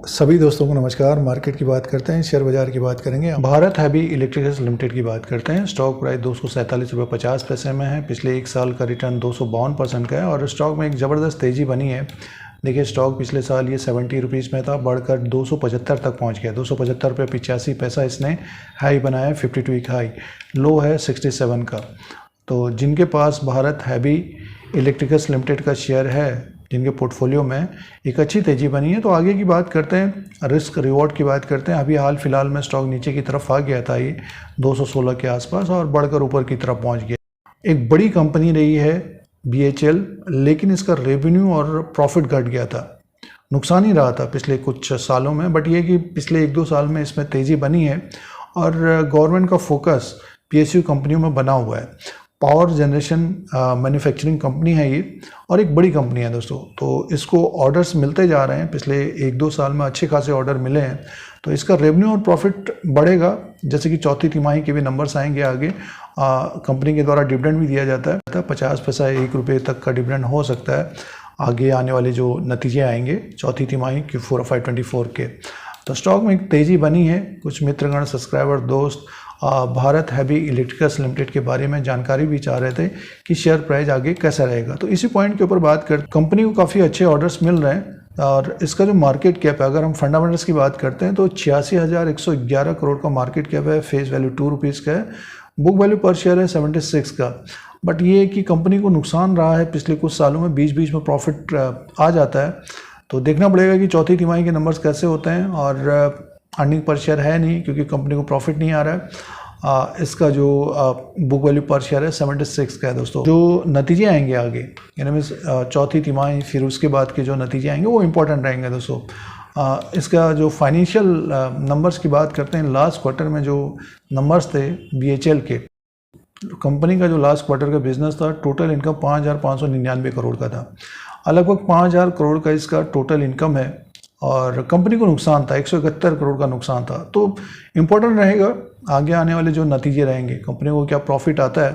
सभी दोस्तों को नमस्कार। मार्केट की बात करते हैं, शेयर बाजार की बात करेंगे। भारत हैवी इलेक्ट्रिकल्स लिमिटेड की बात करते हैं। स्टॉक प्राइस 247.50 रुपये में है। पिछले एक साल का रिटर्न 252% का है और स्टॉक में एक ज़बरदस्त तेज़ी बनी है। देखिए, स्टॉक पिछले साल ये 70 रुपीज़ में था, बढ़कर 275 तक पहुंच गया। 275.85 इसने हाई बनाया है। 52 वीक हाई, लो है 67 का। तो जिनके पास भारत हैवी इलेक्ट्रिकल्स लिमिटेड का शेयर है, जिनके पोर्टफोलियो में एक अच्छी तेज़ी बनी है, तो आगे की बात करते हैं। रिस्क रिवॉर्ड की बात करते हैं। अभी हाल फिलहाल में स्टॉक नीचे की तरफ आ गया था, ये 216 के आसपास, और बढ़कर ऊपर की तरफ पहुंच गया। एक बड़ी कंपनी रही है BHEL, लेकिन इसका रेवेन्यू और प्रॉफिट घट गया था। नुकसान ही रहा था पिछले कुछ सालों में, बट ये कि पिछले 1-2 साल में इसमें तेज़ी बनी है और गवर्नमेंट का फोकस PSU कंपनियों में बना हुआ है। पावर जनरेशन मैन्युफैक्चरिंग कंपनी है ये, और एक बड़ी कंपनी है दोस्तों। तो इसको ऑर्डर्स मिलते जा रहे हैं। पिछले 1-2 साल में अच्छे खासे ऑर्डर मिले हैं, तो इसका रेवेन्यू और प्रॉफिट बढ़ेगा। जैसे कि चौथी तिमाही के भी नंबर्स आएंगे आगे। कंपनी के द्वारा डिविडेंड भी दिया जाता है, 50 पैसा 1 रुपये तक का डिविडेंड हो सकता है आगे आने वाले जो नतीजे आएंगे चौथी तिमाही Q4 of 2024 के। तो स्टॉक में एक तेज़ी बनी है। कुछ मित्रगण, सब्सक्राइबर, दोस्त भारत हैवी इलेक्ट्रिकल्स लिमिटेड के बारे में जानकारी भी चाह रहे थे कि शेयर प्राइस आगे कैसा रहेगा। तो इसी पॉइंट के ऊपर बात करते, कंपनी को काफ़ी अच्छे ऑर्डर्स मिल रहे हैं और इसका जो मार्केट कैप है, अगर हम फंडामेंटल्स की बात करते हैं तो 86,111 करोड़ का मार्केट कैप है। फेस वैल्यू 2 रुपीज़ का है। बुक वैल्यू पर शेयर है 76 का। बट ये कि कंपनी को नुकसान रहा है पिछले कुछ सालों में, बीच बीच में प्रॉफिट आ जाता है। तो देखना पड़ेगा कि चौथी तिमाही के नंबर्स कैसे होते हैं। और अर्निंग पर शेयर है नहीं, क्योंकि कंपनी को प्रॉफिट नहीं आ रहा है। इसका जो बुक वैल्यू पर शेयर है 76 का है दोस्तों। जो नतीजे आएंगे आगे, यानी मीन्स चौथी तिमाही, फिर उसके बाद के जो नतीजे आएंगे वो इम्पोर्टेंट रहेंगे दोस्तों। इसका जो फाइनेंशियल नंबर्स की बात करते हैं, लास्ट क्वार्टर में जो नंबर्स थे BHEL के, कंपनी का जो लास्ट क्वार्टर का बिजनेस था, टोटल इनकम 5,599 करोड़ का था। लगभग 5,000 करोड़ का इसका टोटल इनकम है और कंपनी को नुकसान था, 171 करोड़ का नुकसान था। तो इम्पोर्टेंट रहेगा आगे आने वाले जो नतीजे रहेंगे, कंपनी को क्या प्रॉफिट आता है,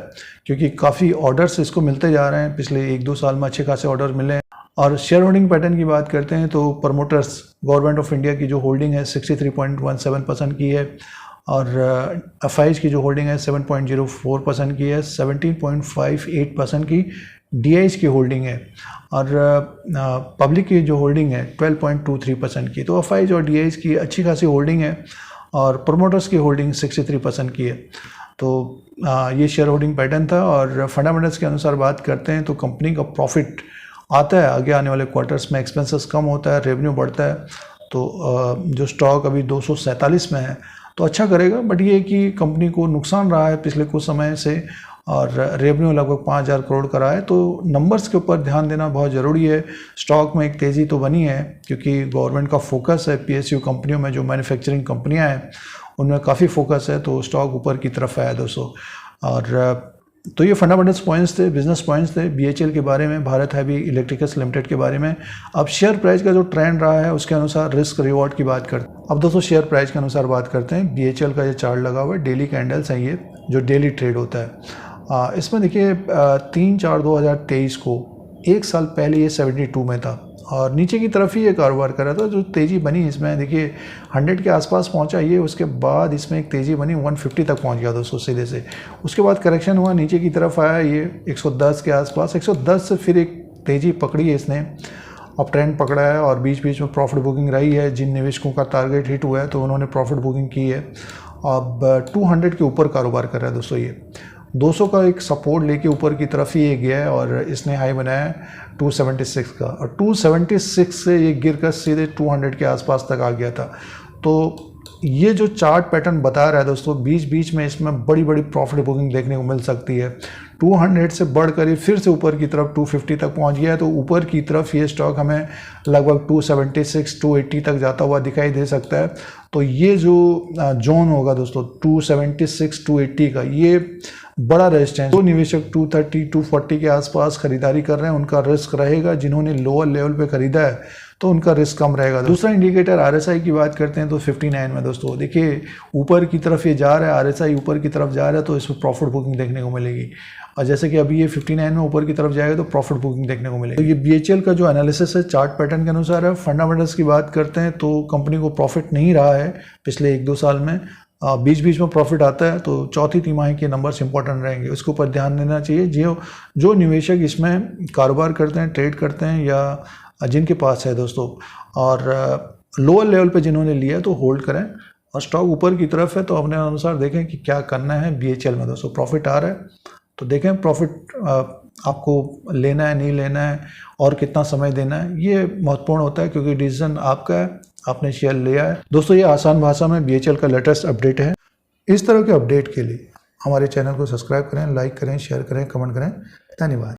क्योंकि काफ़ी ऑर्डर्स इसको मिलते जा रहे हैं। पिछले 1-2 साल में अच्छे खासे ऑर्डर मिले हैं। और शेयर होल्डिंग पैटर्न की बात करते हैं तो प्रमोटर्स, गवर्नमेंट ऑफ इंडिया की जो होल्डिंग है 63.17% की है, और FIs की जो होल्डिंग है 7.04% की है, 17.58% की DIs की होल्डिंग है, और पब्लिक की जो होल्डिंग है 12.23% की। तो FIs और DIs की अच्छी खासी होल्डिंग है और प्रमोटर्स की होल्डिंग 63% की है। तो ये शेयर होल्डिंग पैटर्न था। और फंडामेंटल्स के अनुसार बात करते हैं तो कंपनी का प्रॉफिट आता है आगे आने वाले क्वार्टर्स में, एक्सपेंसेस कम होता है, रेवेन्यू बढ़ता है। तो जो स्टॉक अभी 247 में है तो अच्छा करेगा। बट ये कि कंपनी को नुकसान रहा है पिछले कुछ समय से, और रेवेन्यू लगभग 5,000 करोड़ का रहा है। तो नंबर्स के ऊपर ध्यान देना बहुत ज़रूरी है। स्टॉक में एक तेज़ी तो बनी है, क्योंकि गवर्नमेंट का फोकस है PSU कंपनियों में, जो मैन्युफैक्चरिंग कंपनियां हैं उनमें काफ़ी फोकस है। तो स्टॉक ऊपर की तरफ आया दोस्तों। और तो ये फंडामेंटल्स पॉइंट्स थे, बिजनेस पॉइंट्स थे BHEL के बारे में, भारत हैवी इलेक्ट्रिकल्स लिमिटेड के बारे में। अब शेयर प्राइस का जो ट्रेंड रहा है उसके अनुसार रिस्क रिवॉर्ड की बात करते हैं। अब दोस्तों शेयर प्राइस के अनुसार बात करते हैं। BHEL का ये चार्ट लगा हुआ है, डेली कैंडल्स हैं ये, जो डेली ट्रेड होता है। इसमें देखिए 3/4/2023 को, एक साल पहले ये 72 में था और नीचे की तरफ ही ये कारोबार कर रहा था। जो तेज़ी बनी इसमें देखिए 100 के आसपास पहुंचा ये, उसके बाद इसमें एक तेज़ी बनी 150 तक पहुंच गया दोस्तों सीधे से। उसके बाद करेक्शन हुआ, नीचे की तरफ आया ये 110 के आसपास। 110 से फिर एक तेज़ी पकड़ी है इसने, अब ट्रेंड पकड़ा है और बीच बीच में प्रॉफिट बुकिंग रही है। जिन निवेशकों का टारगेट हिट हुआ है तो उन्होंने प्रॉफिट बुकिंग की है। अब 200 के ऊपर कारोबार कर रहा है दोस्तों ये। 200 का एक सपोर्ट लेके ऊपर की तरफ ही ये गया है और इसने हाई बनाया 276 का, और 276 से ये गिर कर सीधे 200 के आसपास तक आ गया था। तो ये जो चार्ट पैटर्न बता रहा है दोस्तों, बीच बीच में इसमें बड़ी बड़ी प्रॉफिट बुकिंग देखने को मिल सकती है। 200 से बढ़कर ये फिर से ऊपर की तरफ 250 तक पहुंच गया है। तो ऊपर की तरफ ये स्टॉक हमें लगभग 276 280 तक जाता हुआ दिखाई दे सकता है। तो ये जो जोन होगा दोस्तों 276 280 का, ये बड़ा रेजिस्टेंस। जो निवेशक 230 240 के आसपास खरीदारी कर रहे हैं उनका रिस्क रहेगा। जिन्होंने लोअर लेवल पे खरीदा है तो उनका रिस्क कम रहेगा। दूसरा इंडिकेटर RSI की बात करते हैं तो 59 में दोस्तों देखिए ऊपर की तरफ ये जा रहा है, RSI ऊपर की तरफ जा रहा है तो इसमें प्रॉफिट बुकिंग देखने को मिलेगी। और जैसे कि अभी ये 59 में ऊपर की तरफ जाएगा तो प्रॉफिट बुकिंग देखने को मिलेगी। तो ये BHEL का जो एनालिसिस है चार्ट पैटर्न के अनुसार है। फंडामेंटल्स की बात करते हैं तो कंपनी को प्रॉफिट नहीं रहा है पिछले 1-2 साल में, बीच बीच में प्रॉफिट आता है, तो चौथी तिमाही के नंबर्स इंपॉर्टेंट रहेंगे, उसके ऊपर ध्यान देना चाहिए। जो निवेशक इसमें कारोबार करते हैं, ट्रेड करते हैं या जिनके पास है दोस्तों, और लोअर लेवल पे जिन्होंने लिया है तो होल्ड करें। और स्टॉक ऊपर की तरफ है तो अपने अनुसार देखें कि क्या करना है। BHEL में दोस्तों प्रॉफिट आ रहा है तो देखें प्रॉफिट आपको लेना है नहीं लेना है और कितना समय देना है, ये महत्वपूर्ण होता है क्योंकि डिसीजन आपका है, आपने शेयर लिया है। दोस्तों ये आसान भाषा में BHEL का लेटेस्ट अपडेट है। इस तरह के अपडेट के लिए हमारे चैनल को सब्सक्राइब करें, लाइक करें, शेयर करें, कमेंट करें। धन्यवाद।